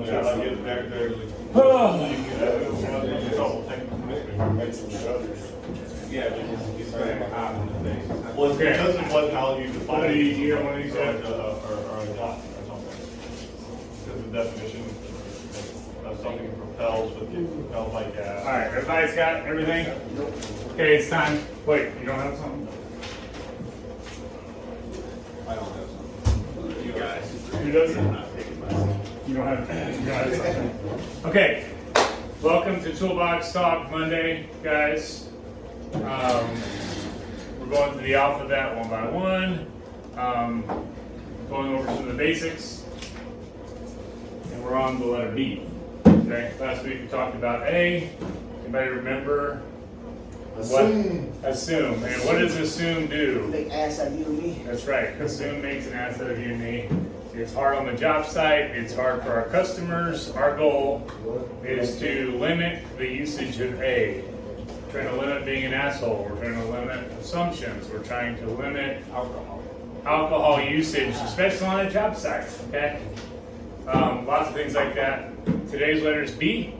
Yeah, like get back there. Yeah, but it's very hot in the face. Well, it's because of how you define it. You know, when you said, or a dot or something. Because the definition of something propels, but it's propelled by gas. All right, everybody's got everything? Okay, it's time. Wait, you don't have something? I don't have something. You guys. Who doesn't? You don't have something. Okay, welcome to ToolBox Talk Monday, guys. We're going through the alphabet one by one, going over some of the basics, and we're on the letter B. Okay, last week we talked about A. Anybody remember? Assume. Assume. And what does assume do? Make ass out of you and me. That's right. Assume makes an ass out of you and me. It's hard on the job site. It's hard for our customers. Our goal is to limit the usage of A. We're trying to limit being an asshole. We're trying to limit assumptions. We're trying to limit alcohol usage, especially on a job site. Okay. Lots of things like that. Today's letter is B,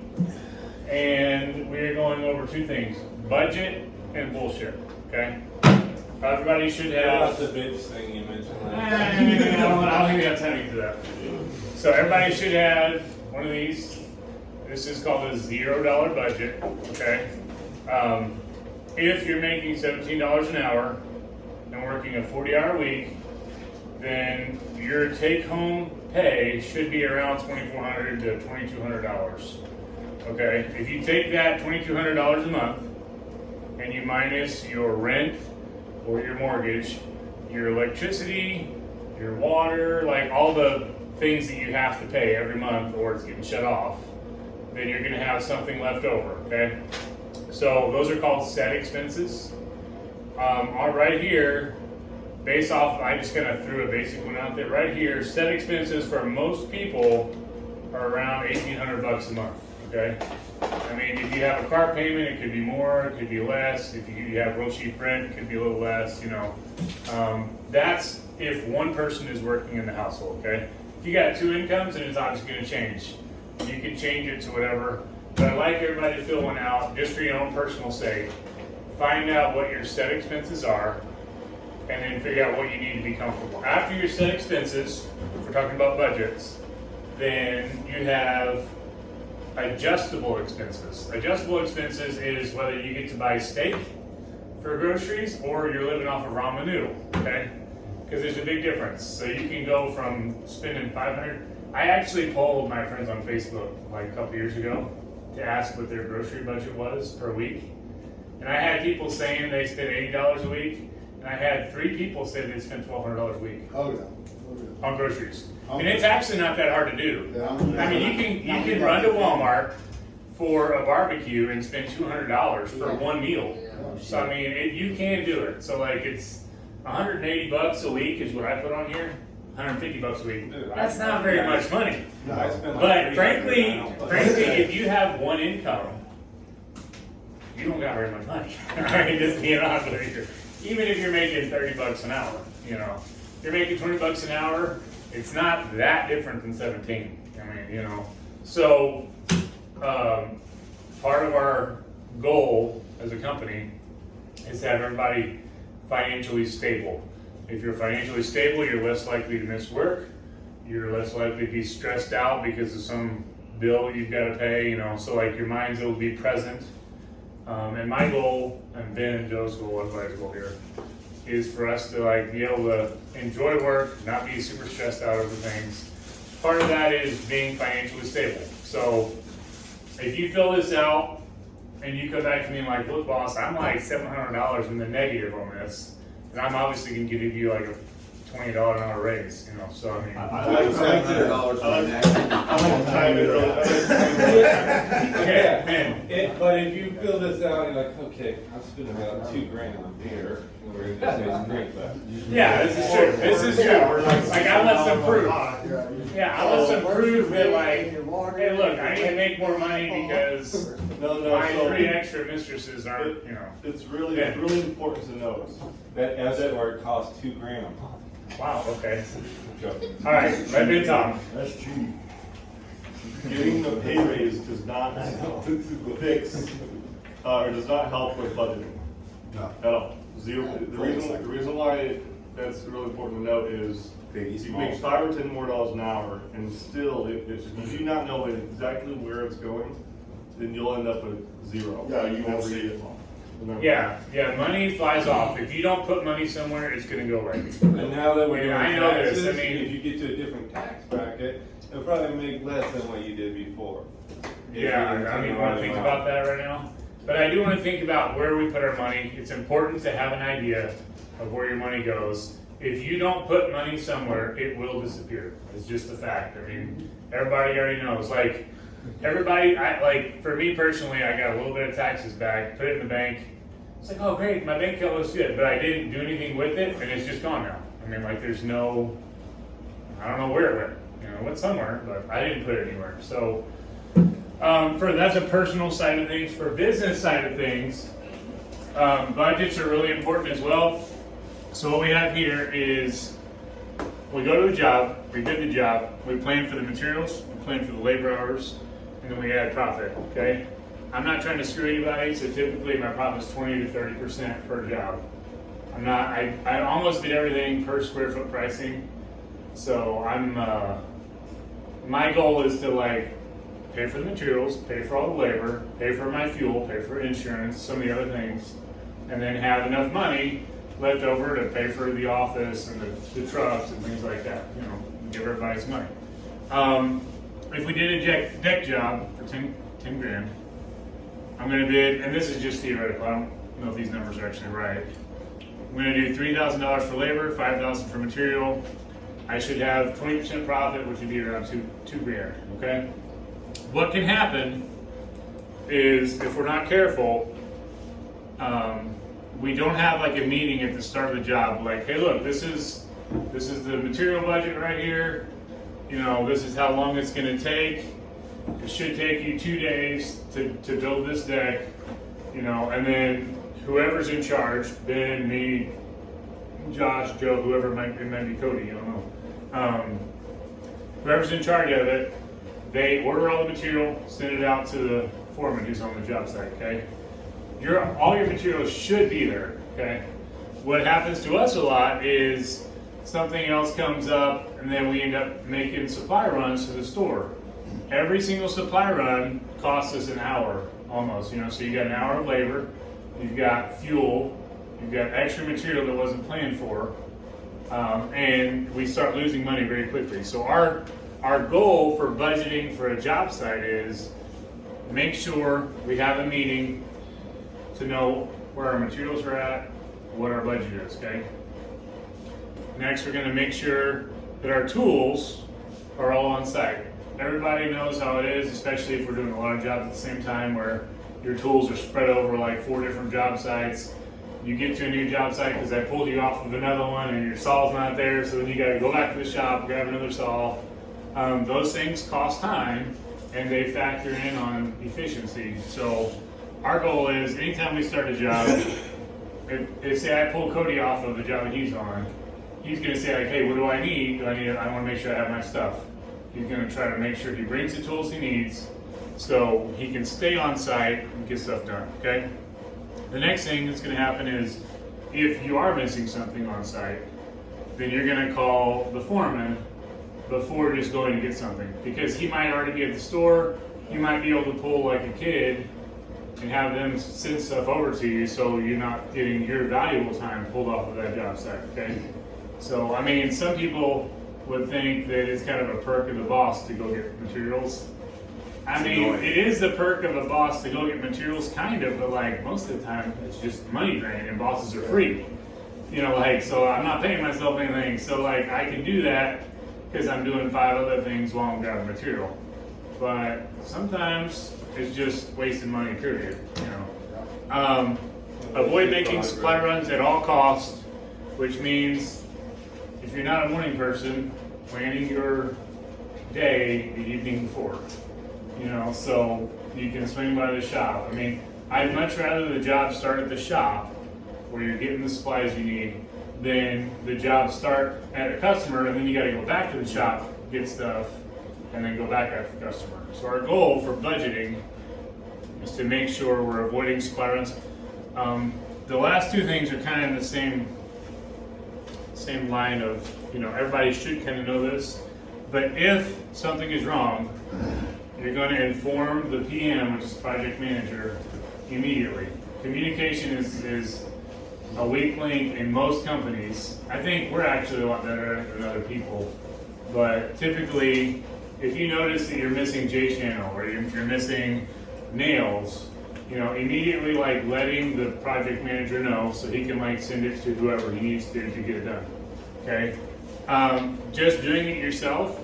and we're going over two things: budget and bullshit. Okay. Everybody should have. That's the bitch thing you mentioned. I don't think we have time to get to that. So everybody should have one of these. This is called a $0 budget. Okay. If you're making $17 an hour and working a 40-hour week, then your take-home pay should be around $2,400 to $2,200. Okay. If you take that $2,200 a month and you minus your rent or your mortgage, your electricity, your water, like all the things that you have to pay every month or it's getting shut off, then you're going to have something left over, okay? So those are called set expenses. Right here, based off, I just kind of threw a basic one out there. Right here, set expenses for most people are around $1,800 a month, okay? I mean, if you have a car payment, it could be more, it could be less. If you have real cheap rent, it could be a little less, you know. That's if one person is working in the household, okay? If you got two incomes, then it's obviously going to change. You can change it to whatever. But I'd like everybody to fill one out, just for your own personal sake. Find out what your set expenses are, and then figure out what you need to be comfortable. After your set expenses, if we're talking about budgets, then you have adjustable expenses. Adjustable expenses is whether you get to buy steak for groceries or you're living off of ramen noodle, okay? Because there's a big difference. So you can go from spending $500. I actually polled my friends on Facebook like a couple years ago to ask what their grocery budget was per week. And I had people saying they spent $80 a week, and I had 3 people say they spent $1,200 a week on groceries. And it's actually not that hard to do. I mean, you can run to Walmart for a barbecue and spend $200 for one meal. So I mean, you can do it. So like it's $180 a week is what I put on here. $150 a week. That's not very much money. But frankly, if you have one income, you don't got very much money. I mean, just being honest with you. Even if you're making $30 an hour, you know, if you're making $20 an hour, it's not that different than 17. I mean, you know. So part of our goal as a company is to have everybody financially stable. If you're financially stable, you're less likely to miss work. You're less likely to be stressed out because of some bill you've got to pay, you know. So like your minds will be present. And my goal, and Ben and Joe's goal, everybody's goal here, is for us to like be able to enjoy work, not be super stressed out over things. Part of that is being financially stable. So if you fill this out and you come back to me and like, look, boss, I'm like $700 in the negative on this. And I'm obviously going to give you like a $20 an hour raise, you know. So I mean, I like $700 for next. I like time it early. Okay, man. But if you fill this out, you're like, okay, I'm spending about $2,000 on beer. We're gonna say some drink left. Yeah, this is true. This is true. Like I let them prove. Yeah, I let them prove that like, hey, look, I need to make more money because my 3 extra mistresses aren't, you know. It's really important to note That escort costs $2,000 a month. Wow. Okay. All right, let me talk. That's cheap. getting the pay raise does not fix, or does not help with budgeting. No. At all. Zero. The reason why that's really important to note is you make $5 or $10 more an hour, and still, if you do not know exactly where it's going, then you'll end up with zero. Yeah, you won't Never see get it. Yeah, money flies off. If you don't put money somewhere, it's gonna go away. And now that we're And doing I know this, taxes, I mean- if you get to a different tax bracket, it'll probably make less than what you did before. Yeah, I mean, want to think about that right now? But I do want to think about where we put our money. It's important to have an idea of where your money goes. If you don't put money somewhere, it will disappear. It's just a fact. I mean, everybody already knows. Like, everybody, for me personally, I got a little bit of taxes back, put it in the bank. It's like, oh great, my bank account looks good, but I didn't do anything with it, and it's just gone now. I mean, like, there's no, I don't know where it went. You know, it went somewhere, but I didn't put it anywhere. So, that's a personal side of things. For business side of things, budgets are really important as well. So what we have here is we go to the job, we bid the job, we plan for the materials, we plan for the labor hours, and then we add profit, okay? I'm not trying to screw anybody, so typically my profit is 20 to 30% per job. I almost did everything per square foot pricing. So my goal is to pay for the materials, pay for all the labor, pay for my fuel, pay for insurance, some of the other things, and then have enough money left over to pay for the office and the trucks and things like that, you know, give everybody some money. If we did a deck job for 10 grand, I'm gonna bid, and this is just theoretical, I don't know if these numbers are actually right. I'm gonna do $3,000 for labor, $5,000 for material. I should have 20% profit, which would be around two grand, okay? What can happen is, if we're not careful, we don't have a meeting at the start of the job, like, hey look, this is the material budget right here, you know, this is how long it's gonna take. It should take you 2 days to build this deck, you know, and then whoever's in charge, Ben, me, Josh, Joe, whoever it might be Cody, I don't know. Whoever's in charge of it, they order all the material, send it out to the foreman who's on the job site, okay? All your materials should be there, okay? What happens to us a lot is something else comes up and then we end up making supply runs to the store. Every single supply run costs us an hour almost, you know, so you got an hour of labor, you've got fuel, you've got extra material that wasn't planned for, and we start losing money very quickly. So our goal for budgeting for a job site is make sure we have a meeting to know where our materials are at, what our budget is, okay? Next, we're gonna make sure that our tools are all on site. Everybody knows how it is, especially if we're doing a lot of jobs at the same time where your tools are spread over 4 different job sites. You get to a new job site because I pulled you off of another one and your saw's not there, so then you gotta go back to the shop, grab another saw. Those things cost time and they factor in on efficiency. So our goal is anytime we start a job, if say I pull Cody off of the job that he's on, he's gonna say hey, what do I need? I wanna make sure I have my stuff. He's gonna try to make sure he brings the tools he needs so he can stay on site and get stuff done, okay? The next thing that's gonna happen is if you are missing something on site, then you're gonna call the foreman before just going to get something, because he might already be at the store, he might be able to pull a kid and have them send stuff over to you so you're not getting your valuable time pulled off of that job site, okay? So, I mean, some people would think that it's kind of a perk of the boss to go get materials. I mean, it is the perk of a boss to go get materials, kind of, but most of the time it's just money drain and bosses are free. You know, so I'm not paying myself anything, so I can do that because I'm doing 5 other things while I'm grabbing material. But sometimes it's just wasting money, period, you know. Avoid making supply runs at all costs, which means if you're not a morning person, planning your day the evening before, you know, so you can swing by the shop. I mean, I'd much rather the job start at the shop where you're getting the supplies you need than the job start at a customer and then you got to go back to the shop, get stuff, and then go back after the customer. So our goal for budgeting is to make sure we're avoiding supply runs. The last two things are kind of in the same line of, everybody should kind of know this, but if something is wrong, you're going to inform the PM, which is project manager, immediately. Communication is a weak link in most companies. I think we're actually a lot better than other people, but typically, if you notice that you're missing J-channel or you're missing nails, immediately letting the project manager know so he can send it to whoever he needs to get it done. Okay? Just doing it yourself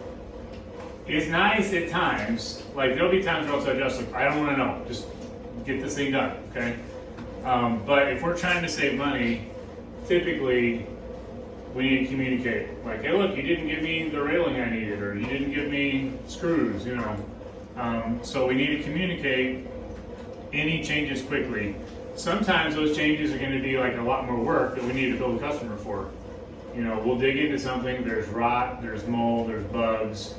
is nice at times. There'll be times where I'll say, just I don't want to know. Just get this thing done. Okay? But if we're trying to save money, typically we need to communicate. Hey, look, you didn't give me the railing I needed, or you didn't give me screws. So we need to communicate any changes quickly. Sometimes those changes are going to be a lot more work that we need to bill the customer for. We'll dig into something, there's rot, there's mold, there's bugs,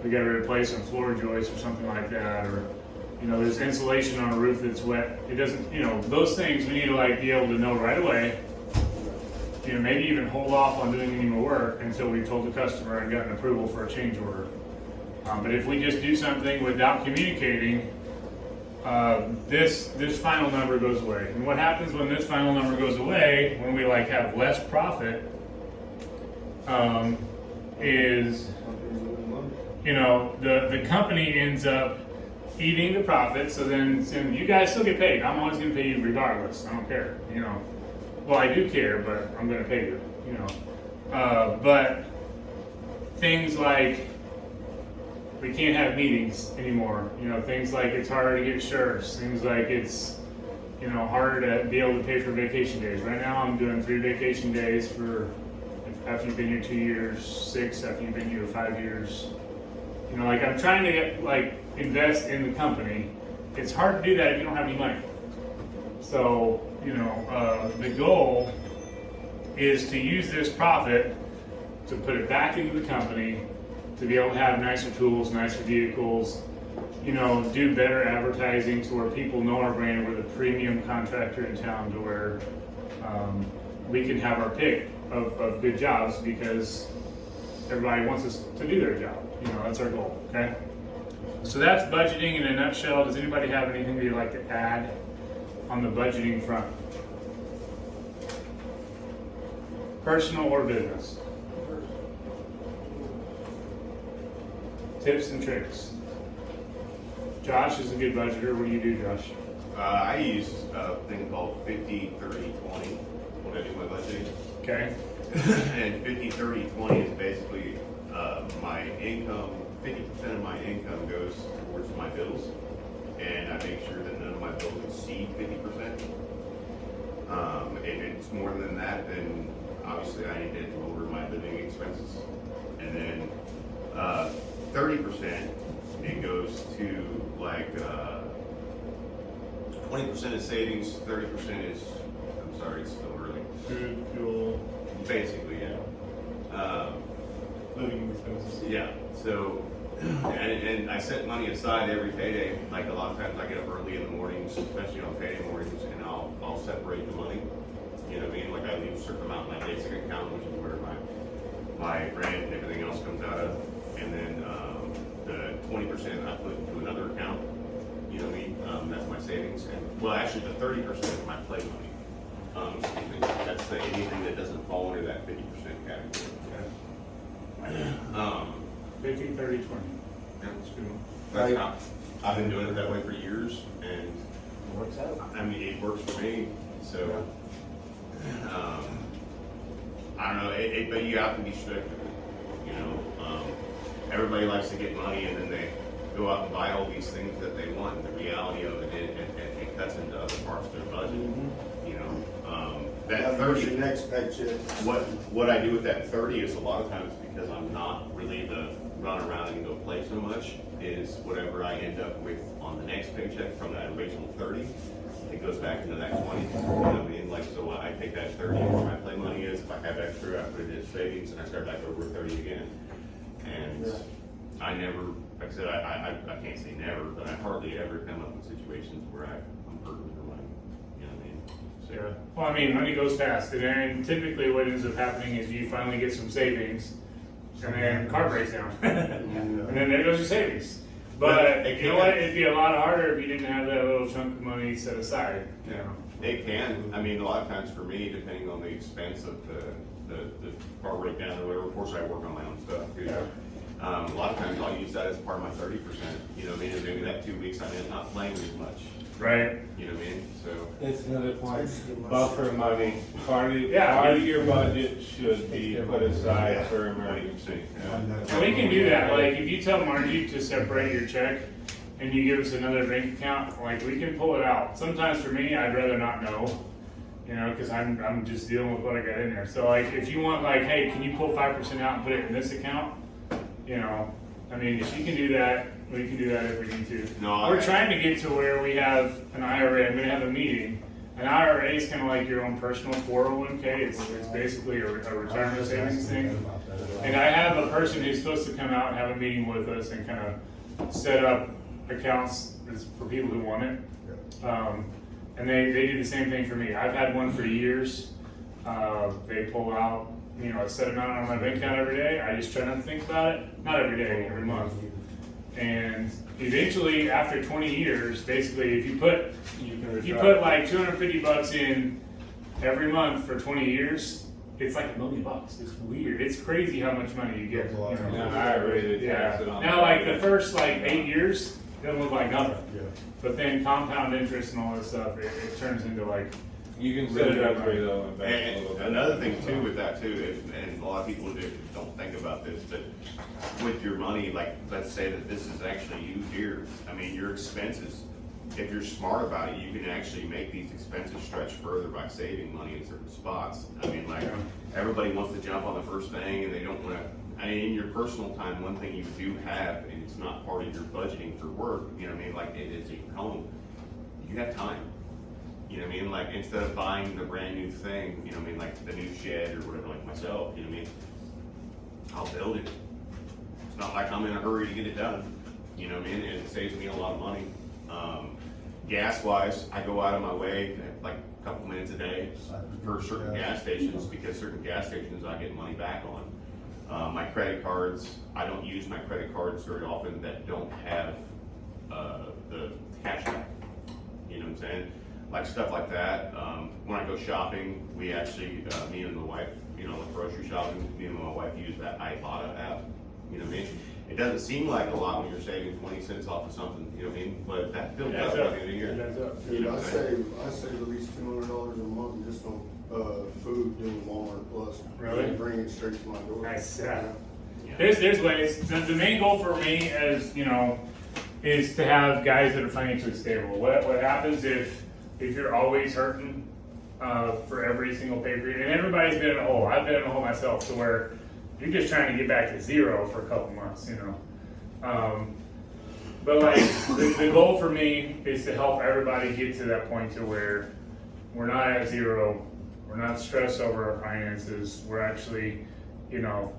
we got to replace some floor joists or something like that, or there's insulation on a roof that's wet. It doesn't, those things we need to be able to know right away. Maybe even hold off on doing any more work until we told the customer and gotten approval for a change order. But if we just do something without communicating, this final number goes away. And what happens when this final number goes away, when we have less profit, is the company ends up eating the profit. So then you guys still get paid. I'm always going to pay you regardless. I don't care. Well, I do care, but I'm going to pay you. But things like we can't have meetings anymore. Things like it's harder to get shirts. Things like it's harder to be able to pay for vacation days. Right now, I'm doing 3 vacation days for after you've been here 2 years, 6 after you've been here 5 years. I'm trying to get invest in the company. It's hard to do that if you don't have any money. So the goal is to use this profit to put it back into the company, to be able to have nicer tools, nicer vehicles, do better advertising to where people know our brand. We're the premium contractor in town, to where we can have our pick of good jobs because everybody wants us to do their job. That's our goal, okay? So that's budgeting in a nutshell. Does anybody have anything they'd like to add on the budgeting front? Personal or business? Tips and tricks. Josh is a good budgeter. What do you do, Josh? I use a thing called 50, 30, 20 when I do my budgeting. Okay. And 50, 30, 20 is basically my income, 50% of my income goes towards my bills. And I make sure that none of my bills exceed 50%. If it's more than that, then obviously I need to lower my living expenses. And then 30%, it goes to 20% is savings, 30% is, I'm sorry, it's still early. Food, fuel, Basically, yeah. living expenses. Yeah, so, and I set money aside every payday. A lot of times I get up early in the mornings, especially on payday mornings, and I'll separate the money. You know what I mean? I leave a certain amount in my basic account, which is where my rent and everything else comes out of. And then the 20% I put into another account. You know what I mean? That's my savings. And actually the 30% is my play money. That's anything that doesn't fall under that 50% category. Okay. 50, 30, 20. Yeah, that's good. That's how I've been doing it that way for years, and It works out. I mean, it works for me. So, I don't know, but you have to be strict. Everybody likes to get money, and then they go out and buy all these things that they want. And the reality of it cuts into other parts of their budget. That 30. Your next paycheck. What I do with that 30 is a lot of times because I'm not really the run around and go play so much, is whatever I end up with on the next paycheck from that original 30, it goes back into that 20. You know what I mean? So I take that 30 where my play money is. If I have extra, I put it in savings, and I start back over 30 again. And I never like I said, I can't say never, but I hardly ever come up in situations where I'm hurting for money. You know what I mean? So, Yeah. Well, I mean, money goes fast, and then typically what ends up happening is you finally get some savings, and then car breaks down, and then there goes your savings. But you know what? It'd be a lot harder if you didn't have that little chunk of money set aside. You know. It can. I mean, a lot of times for me, depending on the expense of the car breakdown or whatever, of course I work on my own stuff too. Yeah. A lot of times I'll use that as part of my 30%. You know what I mean? And maybe that 2 weeks I'm in not playing as much. Right. You know what I mean? So. That's another point. Buffer money. Part of your budget should be put aside for emergency. And we can do that. Like if you tell Margie to separate your check and you give us another bank account, like we can pull it out. Sometimes for me, I'd rather not know, you know, because I'm just dealing with what I got in there. So like if you want, like, hey, can you pull 5% out and put it in this account? You know, I mean, if you can do that, we can do that if we need to. No, we're trying to get to where we have an IRA. I'm going to have a meeting. An IRA is kind of like your own personal 401k. It's basically a retirement savings thing. And I have a person who's supposed to come out and have a meeting with us and kind of set up accounts for people who want it. And they do the same thing for me. I've had one for years. They pull out, you know, a set amount on my bank account every day. I just try not to think about it. Not every day, every month. And eventually, after 20 years, basically, if you put like $250 in every month for 20 years, it's like $1 million. It's weird. It's crazy how much money you get. You know? Now, like the first like 8 years, it doesn't look like nothing. Yeah. But then compound interest and all this stuff, it turns into like. You can set it up though. And another thing too with that too, and a lot of people don't think about this, but with your money, like let's say that this is actually you here. I mean, your expenses, if you're smart about it, you can actually make these expenses stretch further by saving money in certain spots. I mean, like everybody wants to jump on the first thing, and they don't want to. I mean, in your personal time, one thing you do have, and it's not part of your budgeting for work. You know what I mean? Like it is your home. You have time. You know what I mean? Like instead of buying the brand new thing, you know what I mean, like the new shed or whatever, like myself, you know what I mean? I'll build it. It's not like I'm in a hurry to get it done. You know what I mean? And it saves me a lot of money. Gas wise, I go out of my way like a couple minutes a day for certain gas stations because certain gas stations I get money back on. My credit cards, I don't use my credit cards very often that don't have the cash back. You know what I'm saying? Like stuff like that. When I go shopping, we actually, me and my wife, you know, like grocery shopping, me and my wife use that Ibotta app. You know what I mean? It doesn't seem like a lot when you're saving 20 cents off of something, you know what I mean? But that builds up by the end of the year. You know I what I'm saying? save at least $200 a month just on food doing Walmart Plus. Really? And bring it straight to my door. Nice. Yeah. There's ways. The main goal for me, as you know, is to have guys that are financially stable. What happens if you're always hurting for every single pay period? And everybody's been in a hole. I've been in a hole myself, to where you're just trying to get back to zero for a couple months, you know. But like the goal for me is to help everybody get to that point to where we're not at zero, we're not stressed over our finances, we're actually, you know,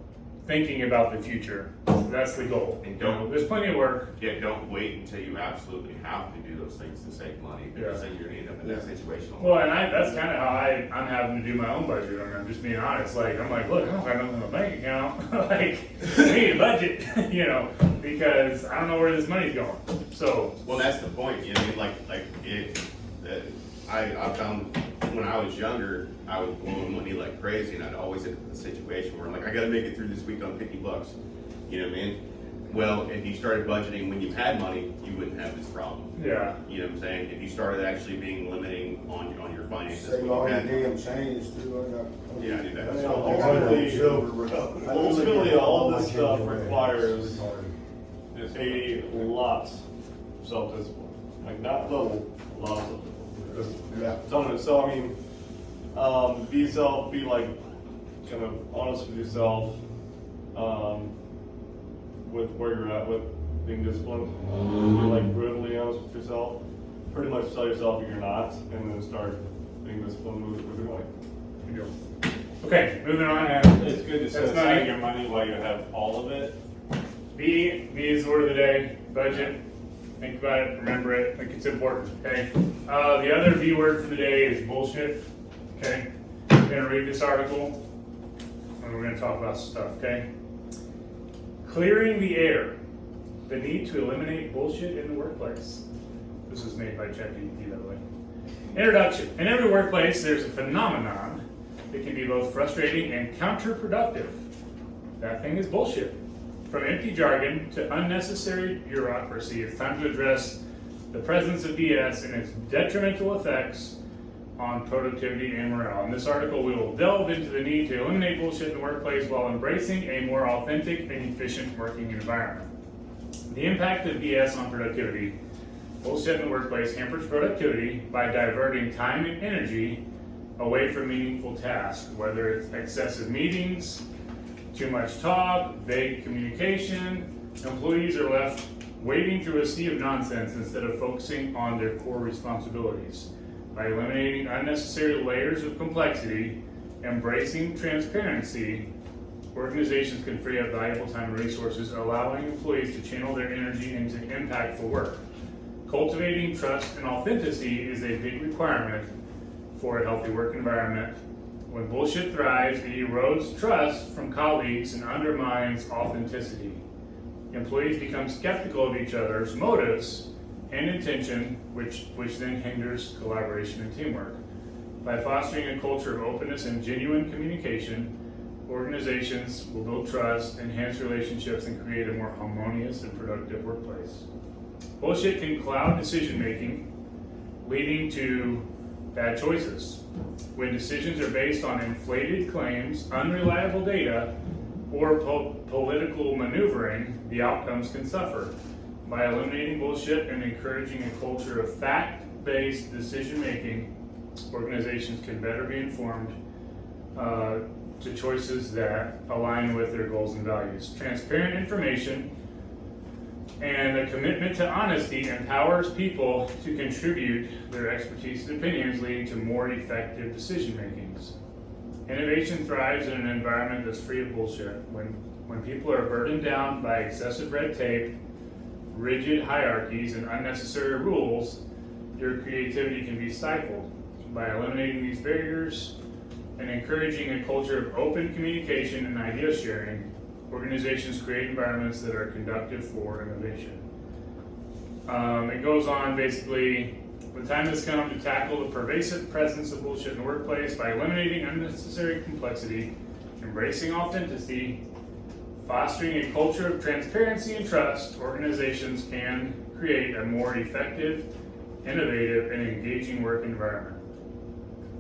thinking about the future. That's the goal. And there's plenty of work. Yeah, don't wait until you absolutely have to do those things to save money, because then you're gonna end up in that situation. Well, and that's kind of how I'm having to do my own budget. I mean, I'm just being honest. Like, I'm like, look, I don't have nothing in my bank account. Like, I need a budget, you know, because I don't know where this money's going. So. Well, that's the point. You know, I found when I was younger, I was blowing money like crazy, and I'd always end up in a situation where I'm like, I got to make it through this week on $50. You know what I mean? Well, if you started budgeting when you had money, you wouldn't have this problem. Yeah. You know what I'm saying? If you started actually being limiting on your finances. Save when all you your had damn change too. Yeah, I do that. Ultimately, all this stuff requires a lot of self-discipline. Like not little, a lot of self-discipline. Yeah. So I mean, be like kind of honest with yourself, with where you're at with being disciplined. Be like brutally honest with yourself. Pretty much tell yourself you're not, and then start being disciplined with your money. Okay, moving on. It's good to set aside your money while you have all of it. B is the word of the day, budget. Think about it, remember it, like it's important, okay? The other B word for the day is bullshit, okay? I'm gonna read this article, and we're gonna talk about some stuff, okay? Clearing the air, the need to eliminate bullshit in the workplace. This is made by ChatGPT, by the way. Introduction. In every workplace, there's a phenomenon that can be both frustrating and counterproductive. That thing is bullshit. From empty jargon to unnecessary bureaucracy, it's time to address the presence of BS and its detrimental effects on productivity and morale. In this article, we will delve into the need to eliminate bullshit in the workplace while embracing a more authentic and efficient working environment. The impact of BS on productivity. Bullshit in the workplace hampers productivity by diverting time and energy away from meaningful tasks, whether it's excessive meetings, too much talk, vague communication. Employees are left wading through a sea of nonsense instead of focusing on their core responsibilities. By eliminating unnecessary layers of complexity, embracing transparency, organizations can free up valuable time and resources, allowing employees to channel their energy into impactful work. Cultivating trust and authenticity is a big requirement for a healthy work environment. When bullshit thrives, it erodes trust from colleagues and undermines authenticity. Employees become skeptical of each other's motives and intention, which then hinders collaboration and teamwork. By fostering a culture of openness and genuine communication, organizations will build trust, enhance relationships, and create a more harmonious and productive workplace. Bullshit can cloud decision making, leading to bad choices. When decisions are based on inflated claims, unreliable data, or political maneuvering, the outcomes can suffer. By eliminating bullshit and encouraging a culture of fact-based decision-making, organizations can better be informed to choices that align with their goals and values. Transparent information and a commitment to honesty empowers people to contribute their expertise and opinions, leading to more effective decision makings. Innovation thrives in an environment that's free of bullshit. When people are burdened down by excessive red tape, rigid hierarchies, and unnecessary rules, their creativity can be stifled. By eliminating these barriers and encouraging a culture of open communication and idea sharing, organizations create environments that are conducive for innovation. It goes on basically, the time has come to tackle the pervasive presence of bullshit in the workplace by eliminating unnecessary complexity, embracing authenticity, fostering a culture of transparency and trust. Organizations can create a more effective, innovative, and engaging work environment.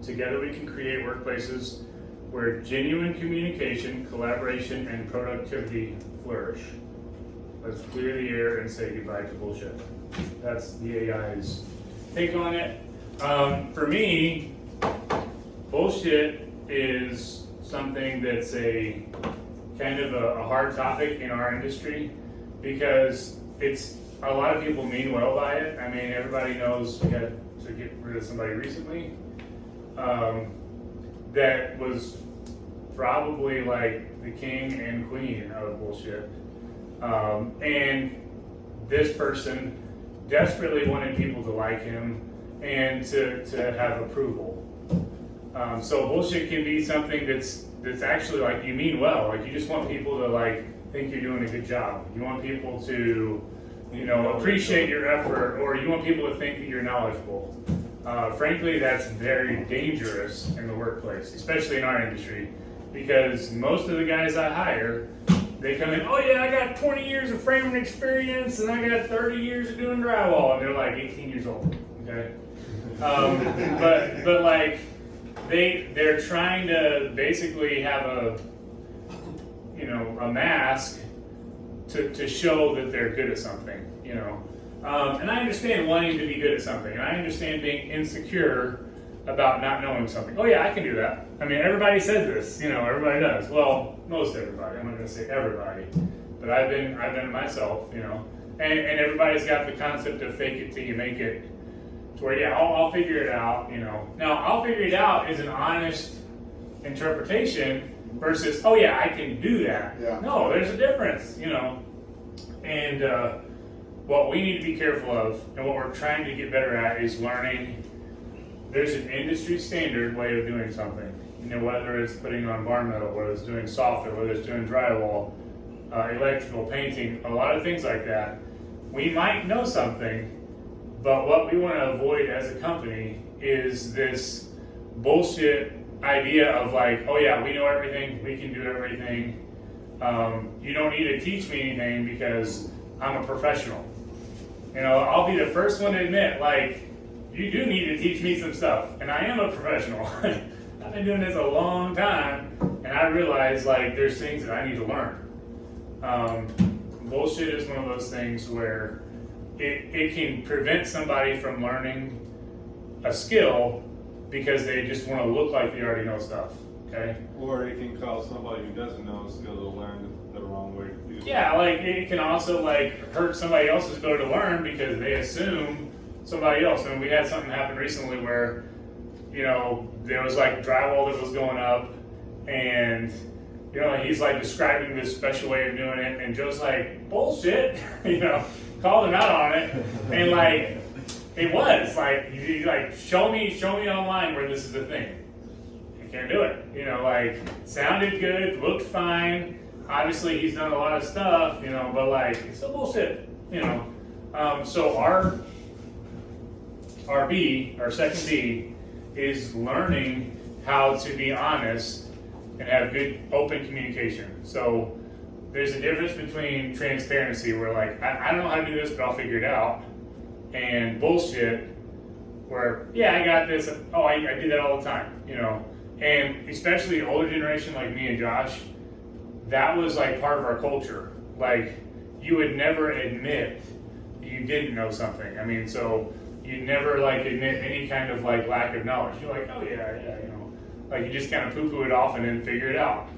Together we can create workplaces where genuine communication, collaboration, and productivity flourish. Let's clear the air and say goodbye to bullshit. That's the AI's take on it. For me, bullshit is something that's a kind of a hard topic in our industry because it's a lot of people mean well by it. I mean, everybody knows we had to get rid of somebody recently that was probably like the king and queen of bullshit. And this person desperately wanted people to like him and to have approval. So bullshit can be something that's actually like you mean well. Like you just want people to like think you're doing a good job. You want people to, appreciate your effort, or you want people to think that you're knowledgeable. Frankly, that's very dangerous in the workplace, especially in our industry, because most of the guys I hire, they come in, oh yeah, I got 20 years of framing experience and I got 30 years of doing drywall, and they're like 18 years old, okay? But like, they're trying to basically have a mask to show that they're good at something, and I understand wanting to be good at something, and I understand being insecure about not knowing something. Oh yeah, I can do that. I mean, everybody says this, everybody does. Well, most everybody. I'm not gonna say everybody, but I've done it myself, and everybody's got the concept of fake it till you make it, to where I'll figure it out, Now, I'll figure it out is an honest interpretation versus, oh yeah, I can do that. Yeah. No, there's a difference, And what we need to be careful of, and what we're trying to get better at, is learning. There's an industry standard way of doing something. Whether it's putting on bar metal, whether it's doing soffit, whether it's doing drywall, electrical, painting, a lot of things like that. We might know something, but what we want to avoid as a company is this bullshit idea of like, oh yeah, we know everything, we can do everything. You don't need to teach me anything because I'm a professional. I'll be the first one to admit, like, you do need to teach me some stuff, and I am a professional. I've been doing this a long time, and I realize like there's things that I need to learn. Bullshit is one of those things where it can prevent somebody from learning a skill because they just want to look like they already know stuff. Okay. Or it can cause somebody who doesn't know a skill to learn the wrong way to do it. Yeah, like it can also like hurt somebody else's ability to learn because they assume somebody else. And we had something happen recently where, there was like drywall that was going up, and he's like describing this special way of doing it, and Joe's like, bullshit, called him out on it, and like it was like he's like, show me online where this is a thing. I can't do it. Like sounded good, looked fine. Obviously he's done a lot of stuff, but like it's still bullshit. So our second B is learning how to be honest and have good open communication. So there's a difference between transparency, where like, I don't know how to do this, but I'll figure it out, and bullshit, where, yeah, I got this, oh, I do that all the time, and especially the older generation like me and Josh, that was like part of our culture. Like, you would never admit you didn't know something. I mean, so you'd never like admit any kind of like lack of knowledge. You're like, oh yeah, like you just kind of poo-poo it off and then figure it out.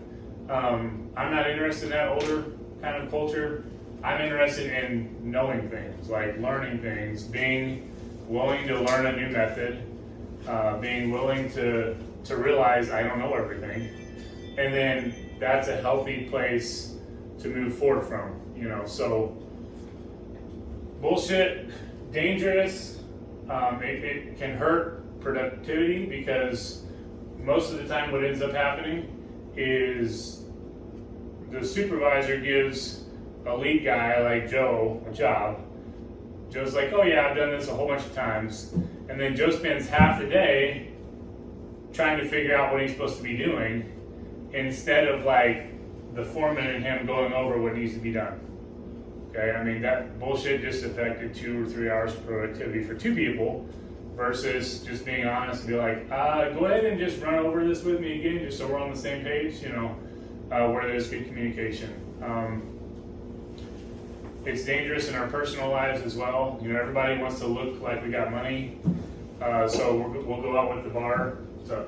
I'm not interested in that older kind of culture. I'm interested in knowing things, like learning things, being willing to learn a new method, being willing to realize I don't know everything, and then that's a healthy place to move forward from. So bullshit, dangerous. It can hurt productivity because most of the time what ends up happening is the supervisor gives a lead guy like Joe a job. Joe's like, oh yeah, I've done this a whole bunch of times. And then Joe spends half the day trying to figure out what he's supposed to be doing instead of like the foreman and him going over what needs to be done. Okay, I mean, that bullshit just affected 2 or 3 hours of productivity for 2 people versus just being honest and be like, go ahead and just run over this with me again just so we're on the same page, where there's good communication. It's dangerous in our personal lives as well. Everybody wants to look like we got money, so we'll go out with the bar. So.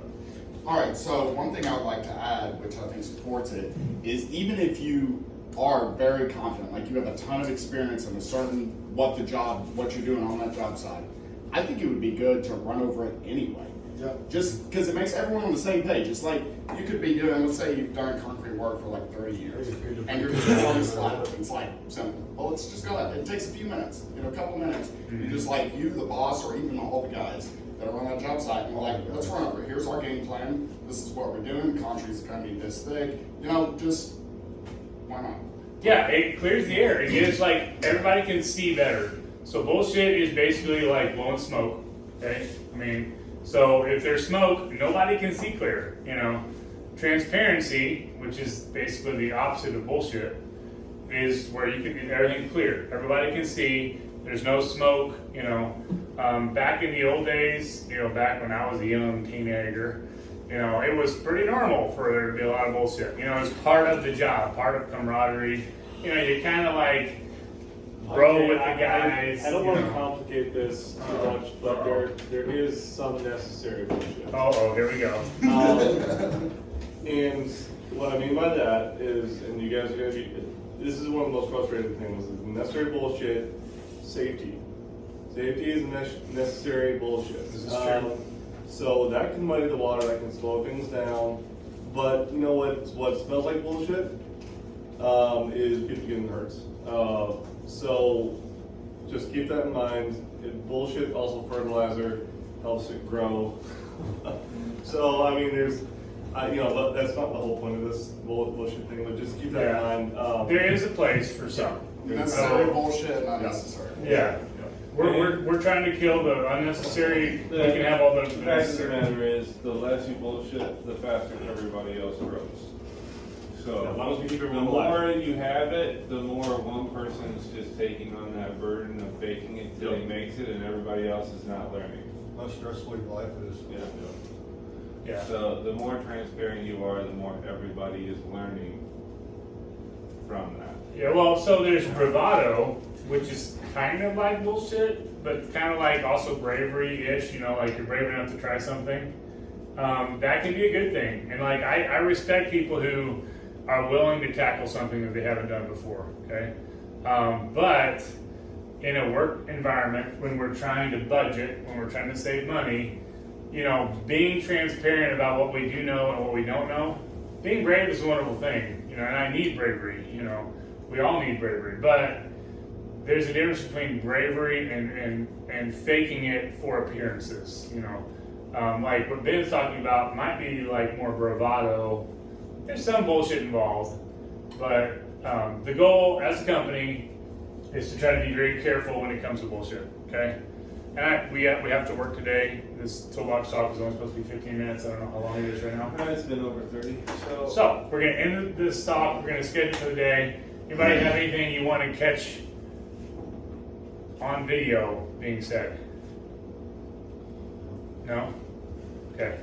All right, so one thing I would like to add, which I think supports it, is even if you are very confident, like you have a ton of experience in a certain what you're doing on that job site, I think it would be good to run over it anyway. Yeah. Just because it makes everyone on the same page. It's like you could be doing, let's say you've done concrete work for like 30 years, and you're just on this ladder. It's like simple. Well, let's just go ahead. It takes a few minutes, a couple minutes. You just like you, the boss, or even all the guys that are on that job site, and we're like, let's run over it. Here's our game plan. This is what we're doing. Concrete's gonna be this thick. Just why not? Yeah, it clears the air. It gives like everybody can see better. So bullshit is basically like blowing smoke. Okay, I mean, so if there's smoke, nobody can see clear. Transparency, which is basically the opposite of bullshit, is where you can get everything clear. Everybody can see. There's no smoke. Back in the old days, back when I was a young teenager, it was pretty normal for there to be a lot of bullshit. It's part of the job, part of camaraderie. You kind of like bro with the guys. I don't want to complicate this too much, but there is some necessary bullshit. Oh, here we go. And what I mean by that is, and you guys are going to be, this is one of the most frustrating things, is necessary bullshit, safety. Safety is necessary bullshit. This is true. So that can muddy the water, that can slow things down. But you know what smells like bullshit? is people getting hurt. So just keep that in mind. Bullshit, also fertilizer, helps it grow. So, I mean, there's, but that's not the whole point of this bullshit thing, but just keep that in mind. There is a place for some. Necessary bullshit, not necessary. Yeah. We're trying to kill the unnecessary. We can have all the The fact of the necessary. matter is, the less you bullshit, the faster everybody else grows. So, As long as we keep the everyone more alive. you have it, the more one person's just taking on that burden of faking it till he makes it, and everybody else is not learning. How stressful your life is. Yeah. Yeah. So the more transparent you are, the more everybody is learning from that. Yeah, well, so there's bravado, which is kind of like bullshit, but kind of like also bravery-ish, like you're brave enough to try something. That can be a good thing. And like, I respect people who are willing to tackle something that they haven't done before, okay? But in a work environment, when we're trying to budget, when we're trying to save money, being transparent about what we do know and what we don't know, being brave is a wonderful thing, and I need bravery, we all need bravery, but there's a difference between bravery and faking it for appearances, like what Ben's talking about might be like more bravado. There's some bullshit involved, but the goal as a company is to try to be very careful when it comes to bullshit, okay? And we have to work today. This ToolBox Talk is only supposed to be 15 minutes. I don't know how long it is right now. It's been over 30. So we're gonna end this talk. We're gonna schedule for the day. Anybody have anything you want to catch on video being said? No? Okay.